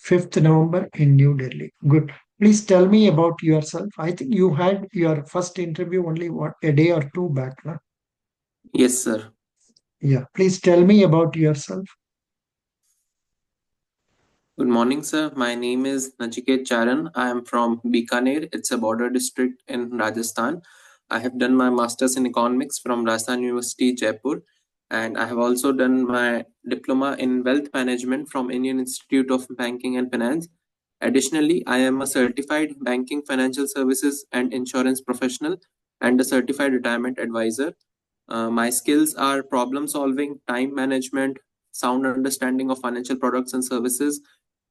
5th November in New Delhi. Good. Please tell me about yourself. I think you had your first interview only a day or two back. Huh? Yes, sir. Yeah. Please tell me about yourself. Good morning, sir. My name is Nachiket Charan. I am from Bikaner. It's a border district in Rajasthan. I have done my master's in economics from Rajasthan University, Jaipur, and I have also done my diploma in wealth management from Indian Institute of Banking and Finance. Additionally, I am a certified banking, financial services, and insurance professional and a certified retirement advisor. My skills are problem solving, time management, sound understanding of financial products and services,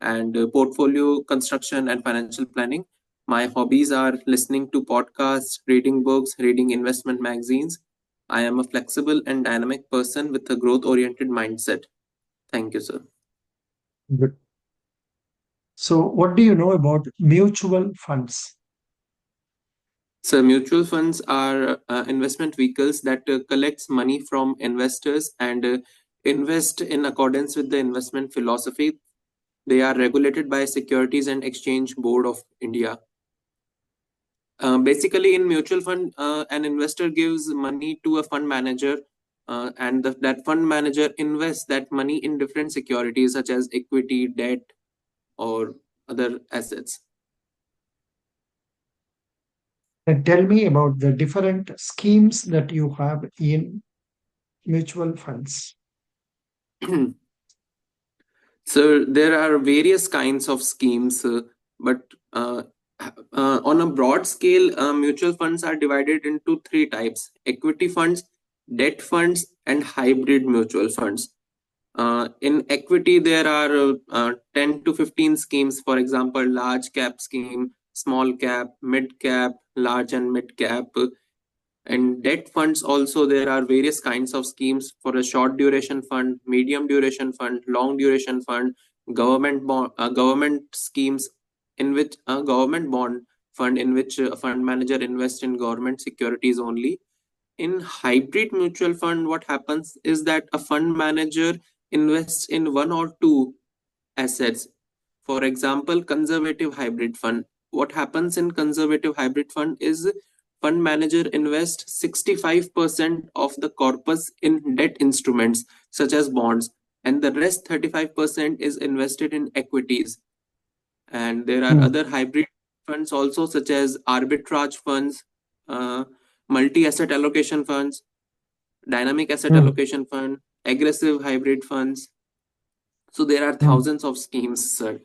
and portfolio construction and financial planning. My hobbies are listening to podcasts, reading books, reading investment magazines. I am a flexible and dynamic person with a growth oriented mindset. Thank you, sir. Good. So, what do you know about mutual funds? So mutual funds are investment vehicles that collects money from investors and invest in accordance with the investment philosophy. They are regulated by Securities and Exchange Board of India. Basically, in mutual fund, an investor gives money to a fund manager, and that fund manager invests that money in different securities such as equity, debt, or other assets. And tell me about the different schemes that you have in mutual funds. So there are various kinds of schemes, but uh, on a broad scale, mutual funds are divided into three types: equity funds, debt funds, and hybrid mutual funds. In equity, there are 10 to 15 schemes, for example, large cap scheme, small cap, mid cap, large and mid cap. And debt funds also, there are various kinds of schemes for a short duration fund, medium duration fund, long duration fund, government schemes in which a government bond fund in which a fund manager invests in government securities only. In hybrid mutual fund, what happens is that a fund manager invests in one or two assets. For example, conservative hybrid fund. What happens in conservative hybrid fund is fund manager invests 65% of the corpus in debt instruments such as bonds, and the rest 35% is invested in equities. And there are Hmm. other hybrid funds also, such as arbitrage funds, uh, multi asset allocation funds, dynamic asset Hmm. allocation fund, aggressive hybrid funds. So there are Hmm. thousands of schemes, sir,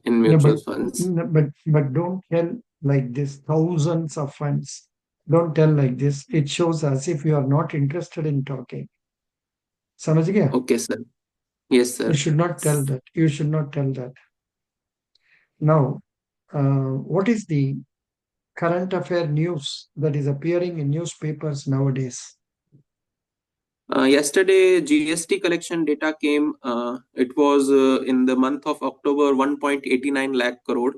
in No, mutual funds. but don't tell like this. Thousands of funds. Don't tell like this. It shows as if you are not interested in talking. समझ गया? Okay, sir. Yes, You sir. should not tell that. You should not tell that. Now, what is the current affair news that is appearing in newspapers nowadays? Yesterday, GST collection data came. It was in the month of October, 1.89 lakh crore.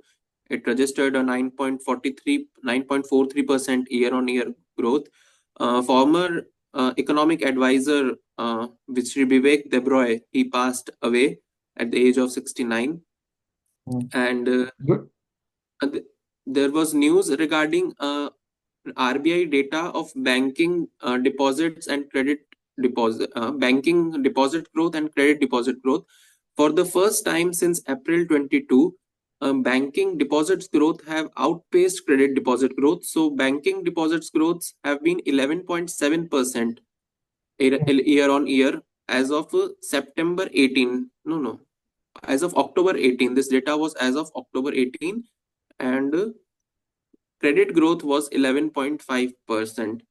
It registered a 9.43% year-on-year growth. Former economic advisor, Shri Vivek Debroy, he passed away at the age of 69. Hmm. And Good. th- there was news regarding RBI data of banking deposits and credit banking deposit growth and credit deposit growth. For the first time since April 22, banking deposits growth have outpaced credit deposit growth. So banking deposits growths have been 11.7% year on year as of September 18. No, as of October 18. This data was as of October 18, and credit growth was 11.5%.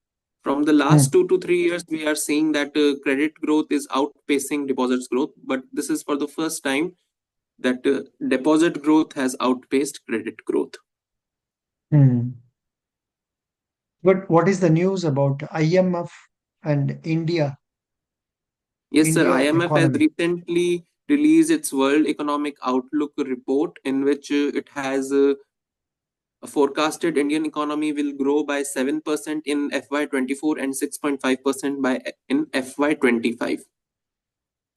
From the Hmm. last 2 to 3 years, we are seeing that credit growth is outpacing deposits growth, but this is for the first time that deposit growth has outpaced credit growth. Hmm. But what is the news about IMF and Yes, sir. India IMF has economy? recently released its World Economic Outlook report, in which it has forecasted Indian economy will grow by 7% in FY24 and 6.5% by in FY25.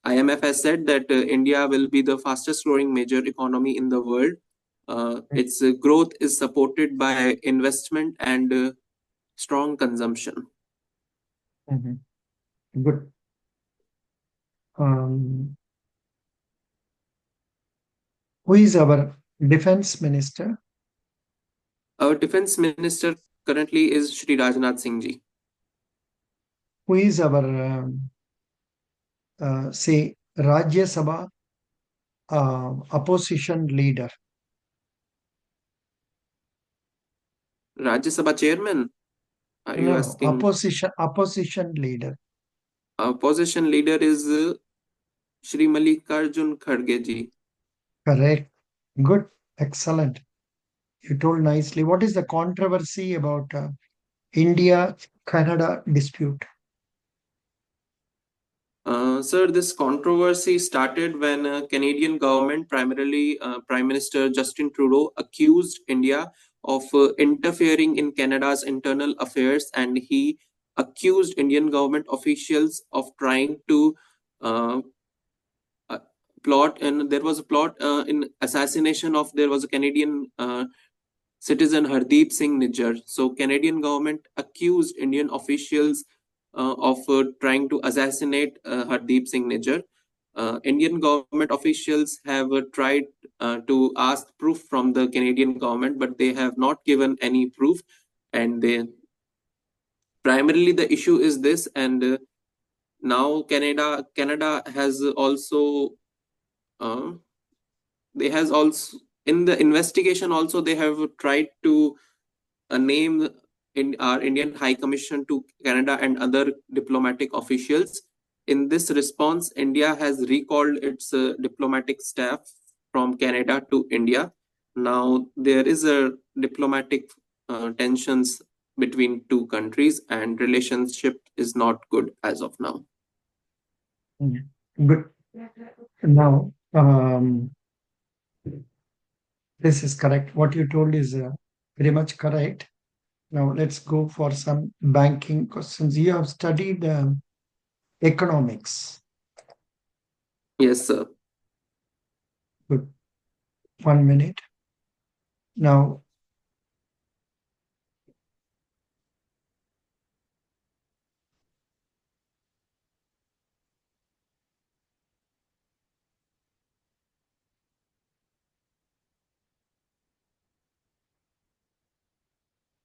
IMF has said that India will be the fastest growing major economy in the world. Its growth is supported by investment and strong consumption. Mhm. Good. Who is our defense minister? Our defense minister currently is Shri Rajnath Singh ji. Who is our, say, Rajya Sabha opposition leader? Rajya Sabha chairman? Are you No, asking? opposition leader. Opposition leader is Shri Mallikarjun Kharge ji. Correct. Good. Excellent. You told nicely. What is the controversy about India-Canada dispute? Sir, this controversy started when Canadian government, primarily Prime Minister Justin Trudeau, accused India of interfering in Canada's internal affairs, and he accused Indian government officials of trying to plot, and there was a plot in assassination of, there was a Canadian citizen Hardeep Singh Nijjar. So Canadian government accused Indian officials of trying to assassinate Hardeep Singh Nijjar. Indian government officials have tried to ask proof from the Canadian government, but they have not given any proof. And they primarily the issue is this, and now Canada has also they has also in the investigation also they have tried to name in our Indian High Commission to Canada and other diplomatic officials. In this response, India has recalled its diplomatic staff from Canada to India. Now there is a diplomatic tensions between two countries, and relationship is not good as of now. Good. Now, this is correct. What you told is very much correct. Now let's go for some banking questions. You have studied economics. Yes, sir. Good. 1 minute. Now,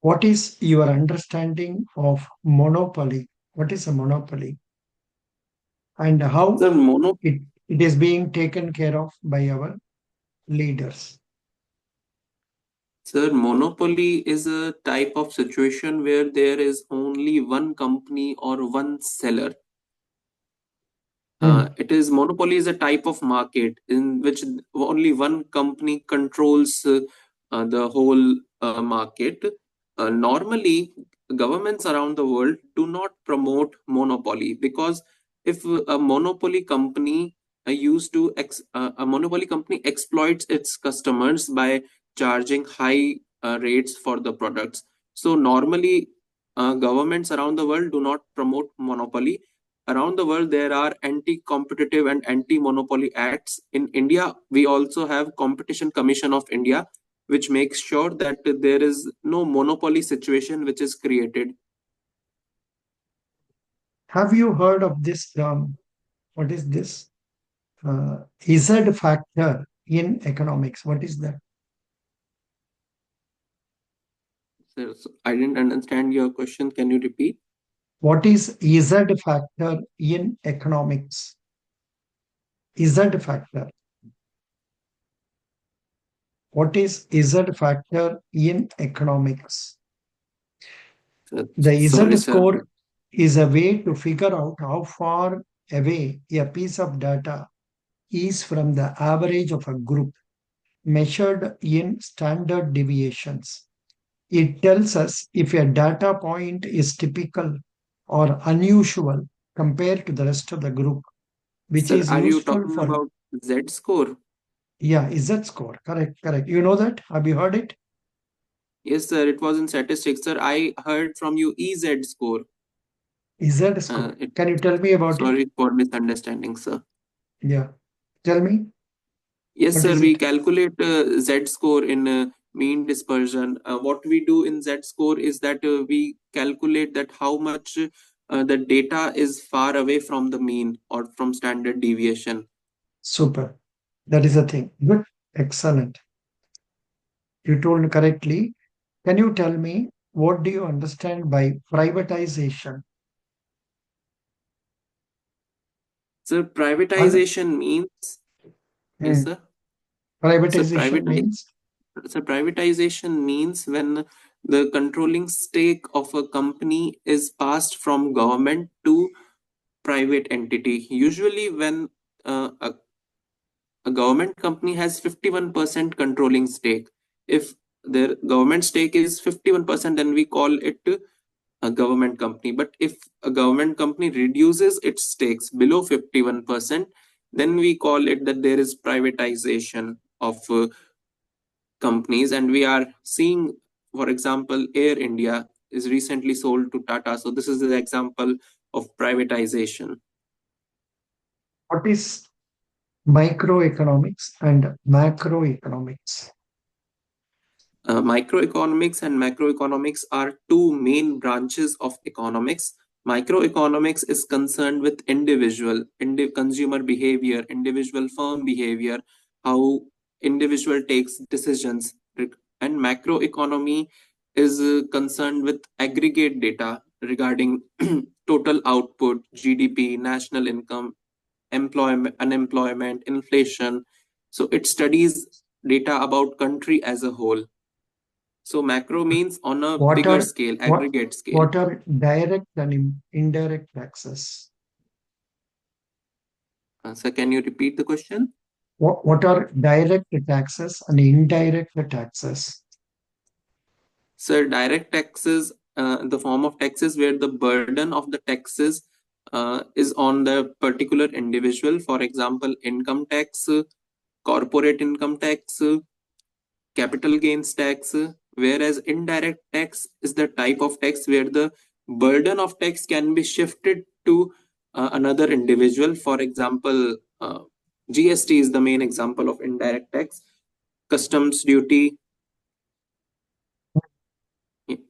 what is your understanding of monopoly? What is a monopoly? And how Sir, it is being taken care of by our leaders? Sir, monopoly is a type of situation where there is only one company or one seller. It is monopoly is a type of market in which only one company controls the whole market. Normally, governments around the world do not promote monopoly, because if a monopoly company a monopoly company exploits its customers by charging high rates for the products. So normally, governments around the world do not promote monopoly. Around the world, there are anti-competitive and anti-monopoly acts. In India, we also have Competition Commission of India, which makes sure that there is no monopoly situation which is created. Have you heard of this term? What is this? Z factor in economics. What is that? So I didn't understand your question. Can you repeat? What is Z factor in economics? Z factor. What is Z factor in economics? The Sorry, Z sir. score is a way to figure out how far away a piece of data is from the average of a group, measured in standard deviations. It tells us if a data point is typical or unusual compared to the rest of the group, which Sir, is are you useful talking for, about Z score? yeah, Z score. Correct. You know that? Have you heard it? Yes, sir. It was in statistics, sir. I heard from you EZ score. Z score. Can you tell me about it? Sorry for misunderstanding, sir. Yeah. Tell me, Yes, what sir. is We it? calculate Z score in mean dispersion. What we do in Z score is that we calculate that how much the data is far away from the mean or from standard deviation. Super. That is the thing. Good. Excellent. You told correctly. Can you tell me what do you understand by privatization? So And privatization means, yes, mm, sir. So privatization privatize means so privatization means when the controlling stake of a company is passed from government to private entity. Usually, when a government company has 51% controlling stake. If their government stake is 51%, then we call it a government company. But if a government company reduces its stakes below 51%, then we call it that there is privatization of companies. And we are seeing, for example, Air India is recently sold to Tata. So this is the example of privatization. what is microeconomics and macroeconomics? Microeconomics and macroeconomics are two main branches of economics. Microeconomics is concerned with consumer behavior, individual firm behavior, how individual takes decisions. And macroeconomy is concerned with aggregate data regarding total output, GDP, national income, employment, unemployment, inflation. So it studies data about country as a whole. So macro means on a What bigger are scale, what aggregate scale. what are direct and indirect taxes? So can you repeat the question? What are direct taxes and indirect taxes? So direct taxes, the form of taxes where the burden of the taxes is on the particular individual. For example, income tax, corporate income tax, capital gains tax. Whereas indirect tax is the type of tax where the burden of tax can be shifted to another individual. For example, GST is the main example of indirect tax. Customs duty. Ye-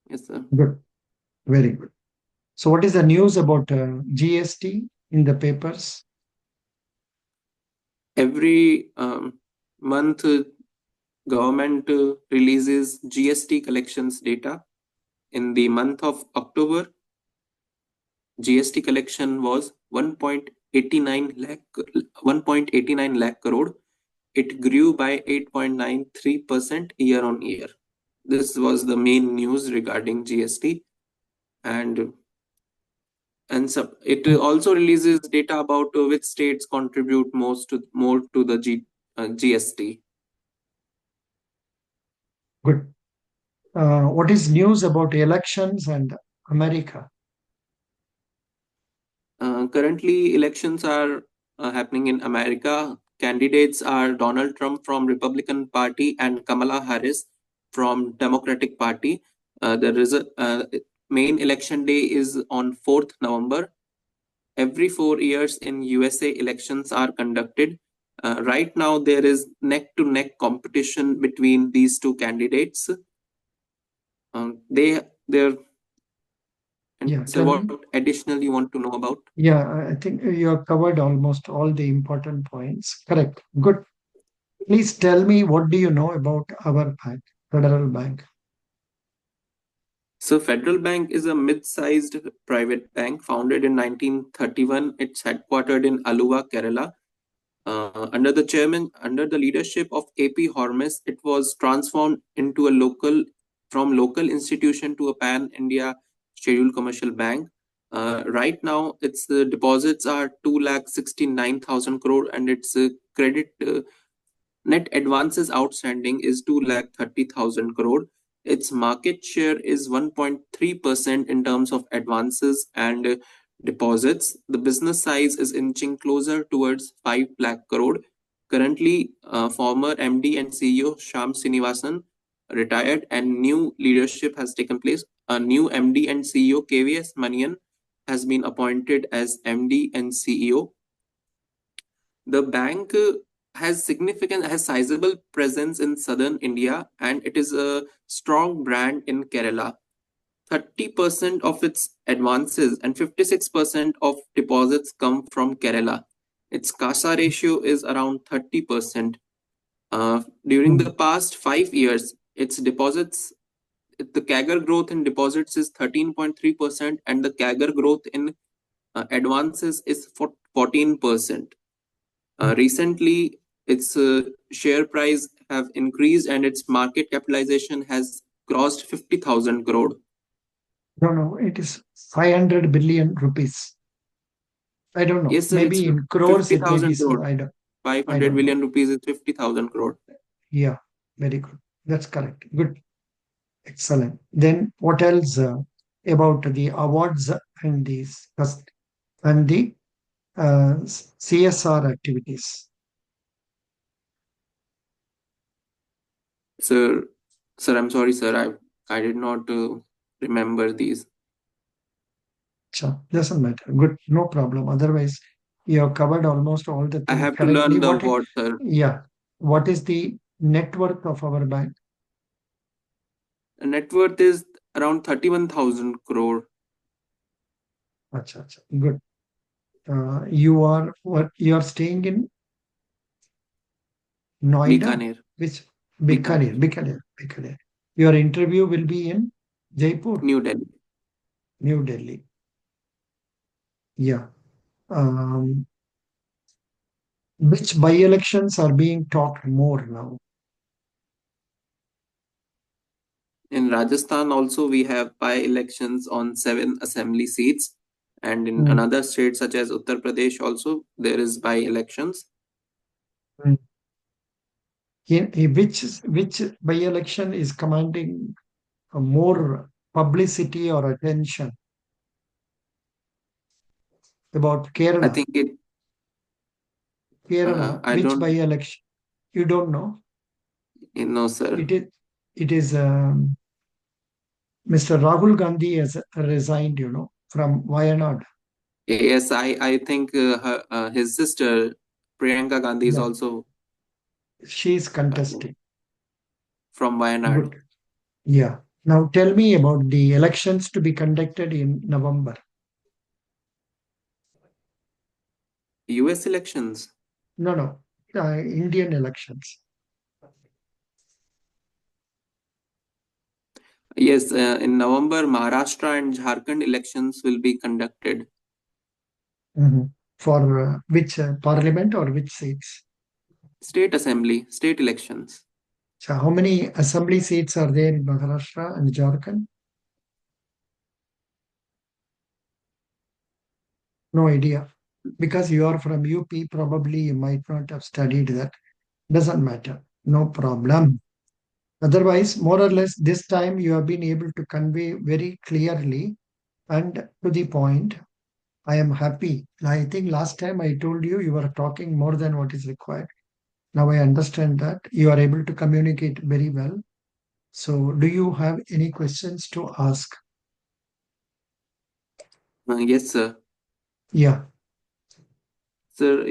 Yes, sir. Good, very good. So, what is the news about GST in the papers? Every month, government releases GST collections data. In the month of October, GST collection was 1.89 lakh crore. It grew by 8.93% year on year. This was the main news regarding GST. and it also releases data about which states contribute more to the GST. Good. What is news about elections and America? Currently, elections are happening in America. Candidates are Donald Trump from Republican Party and Kamala Harris from Democratic Party. The main election day is on 4th November. Every 4 years in USA, elections are conducted. Right now, there is neck-to-neck competition between these two candidates. They're And Yeah, so, tell what me. additional you want to know about? Yeah, I think you have covered almost all the important points. Correct. Good. Please tell me what do you know about our bank, Federal Bank? So, Federal Bank is a mid-sized private bank founded in 1931. It's headquartered in Aluva, Kerala. Under the leadership of AP Hormes, it was transformed into from local institution to a pan-India scheduled commercial bank. Right now, its deposits are 2,69,000 crore, and its credit net advances outstanding is 2,30,000 crore. Its market share is 1.3% in terms of advances and deposits. The business size is inching closer towards 5 lakh crore. Currently, former MD and CEO Sham Srinivasan retired and new leadership has taken place. A new MD and CEO KVS Manian has been appointed as MD and CEO. The bank has sizable presence in southern India, and it is a strong brand in Kerala. 30% of its advances and 56% of deposits come from Kerala. Its CASA ratio is around 30%. During the past 5 years, its deposits, the CAGR growth in deposits is 13.3%, and the CAGR growth in advances is 14%. Recently, its share price have increased and its market capitalization has crossed 50,000 crore. No, it is 500 billion rupees. I don't know. Yes, sir, Maybe it's in crores it may 50,000 be so. crore. I don't 500 know. billion rupees is 50,000 crore. Yeah, very good. That's correct. Good. Excellent. Then what else about the awards and the CSR activities? Sir, I'm sorry, sir. I did not remember these. Sure, doesn't matter. Good, no problem. Otherwise, you have covered almost all the I things have to correctly. learn the award, sir. Yeah. What is the net worth of our bank? The net worth is around 31,000 crore. Acha, acha. Good. You are staying in Noida? Bikaner. Which Bikaner. Your interview will be in Jaipur, New Delhi. New Delhi. Yeah. Which by-elections are being talked more now? In Rajasthan also we have by-elections on 7 assembly seats, and in another state such as Uttar Pradesh also there is by-elections. Which by-election is commanding more publicity or attention? About Kerala. I think it. Kerala. I Which don't. by-election? You don't know? No, sir. It is Mr. Rahul Gandhi has resigned, from Wayanad. Yes, I think his sister Priyanka Gandhi is Yeah. also She is contesting. from Wayanad. Good. Yeah. Now tell me about the elections to be conducted in November. US elections? No. Indian elections. Yes, in November, Maharashtra and Jharkhand elections will be conducted. For which parliament or which seats? State assembly, state elections. So how many assembly seats are there in Maharashtra and Jharkhand? No idea. Because you are from UP, probably you might not have studied that. Doesn't matter. No problem. Otherwise, more or less, this time you have been able to convey very clearly and to the point. I am happy. I think last time I told you you were talking more than what is required. Now I understand that you are able to communicate very well. So, do you have any questions to ask? Yes, sir. Yeah. Sir,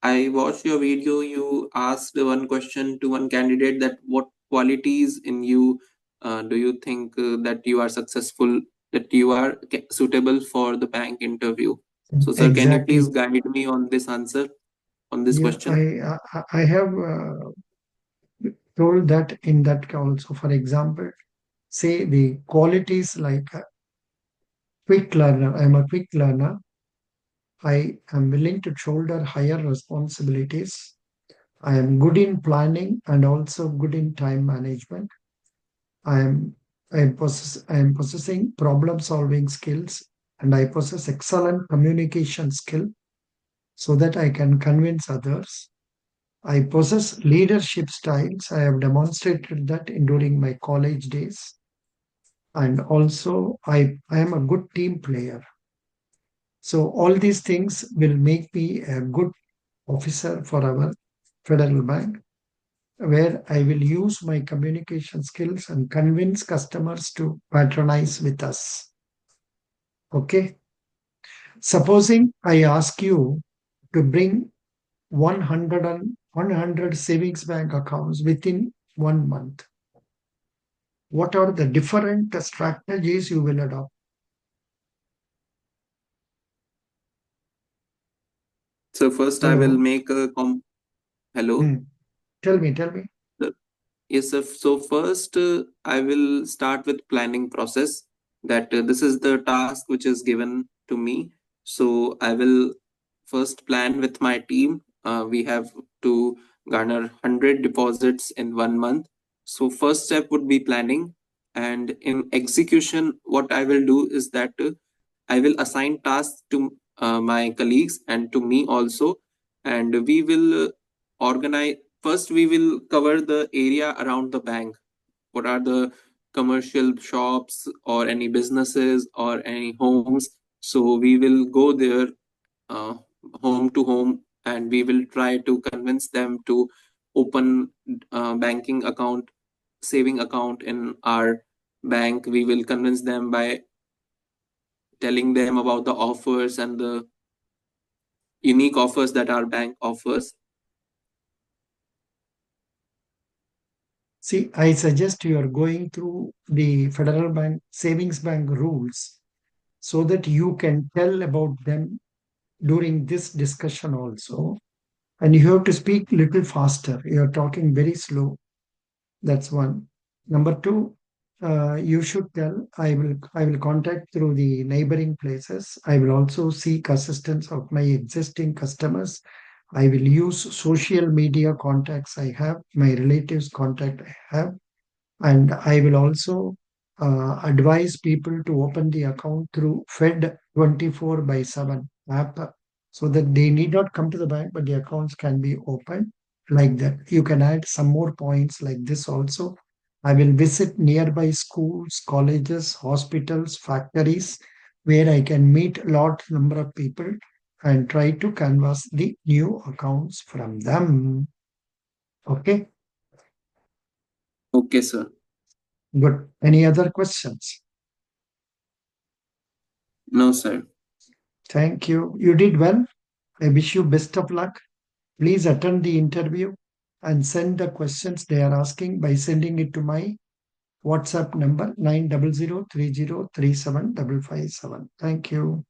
I watched your video. You asked one question to one candidate that what qualities in you do you think that you are successful, that you are suitable for the bank interview? So, sir, can you please guide me on this answer, on this question? I have told that in that also. For example, say the qualities like quick learner. I am a quick learner. I am willing to shoulder higher responsibilities. I am good in planning and also good in time management. I am possessing problem solving skills, and I possess excellent communication skill so that I can convince others. I possess leadership styles. I have demonstrated that during my college days. And also I am a good team player. So all these things will make me a good officer for our Federal Bank, where I will use my communication skills and convince customers to patronize with us. Okay. Supposing I ask you to bring 100 savings bank accounts within 1 month. What are the different strategies you will adopt? So first I will Hello. make a hello. Tell me. Yes, sir. So first, I will start with planning process. That this is the task which is given to me. So I will first plan with my team. We have to garner 100 deposits in 1 month. So first step would be planning, and in execution, what I will do is that I will assign tasks to my colleagues and to me also, and we will organize. First, we will cover the area around the bank. What are the commercial shops or any businesses or any homes? So we will go there, uh, home to home, and we will try to convince them to open banking account, saving account in our bank. We will convince them by telling them about the offers and the unique offers that our bank offers. See, I suggest you are going through the Federal Bank Savings Bank rules so that you can tell about them during this discussion also. And you have to speak little faster. You are talking very slow. That's one. Number two, you should tell I will contact through the neighboring places. I will also seek assistance of my existing customers. I will use social media contacts I have, my relatives contact I have, and I will also advise people to open the account through Fed 24 by 7 app so that they need not come to the bank, but the accounts can be opened like that. You can add some more points like this also. I will visit nearby schools, colleges, hospitals, factories where I can meet large number of people and try to canvass the new accounts from them. Okay, Okay, sir. good. Any other questions? No, sir. Thank you. You did well. I wish you best of luck. Please attend the interview and send the questions they are asking by sending it to my WhatsApp number 90030375557. Thank you.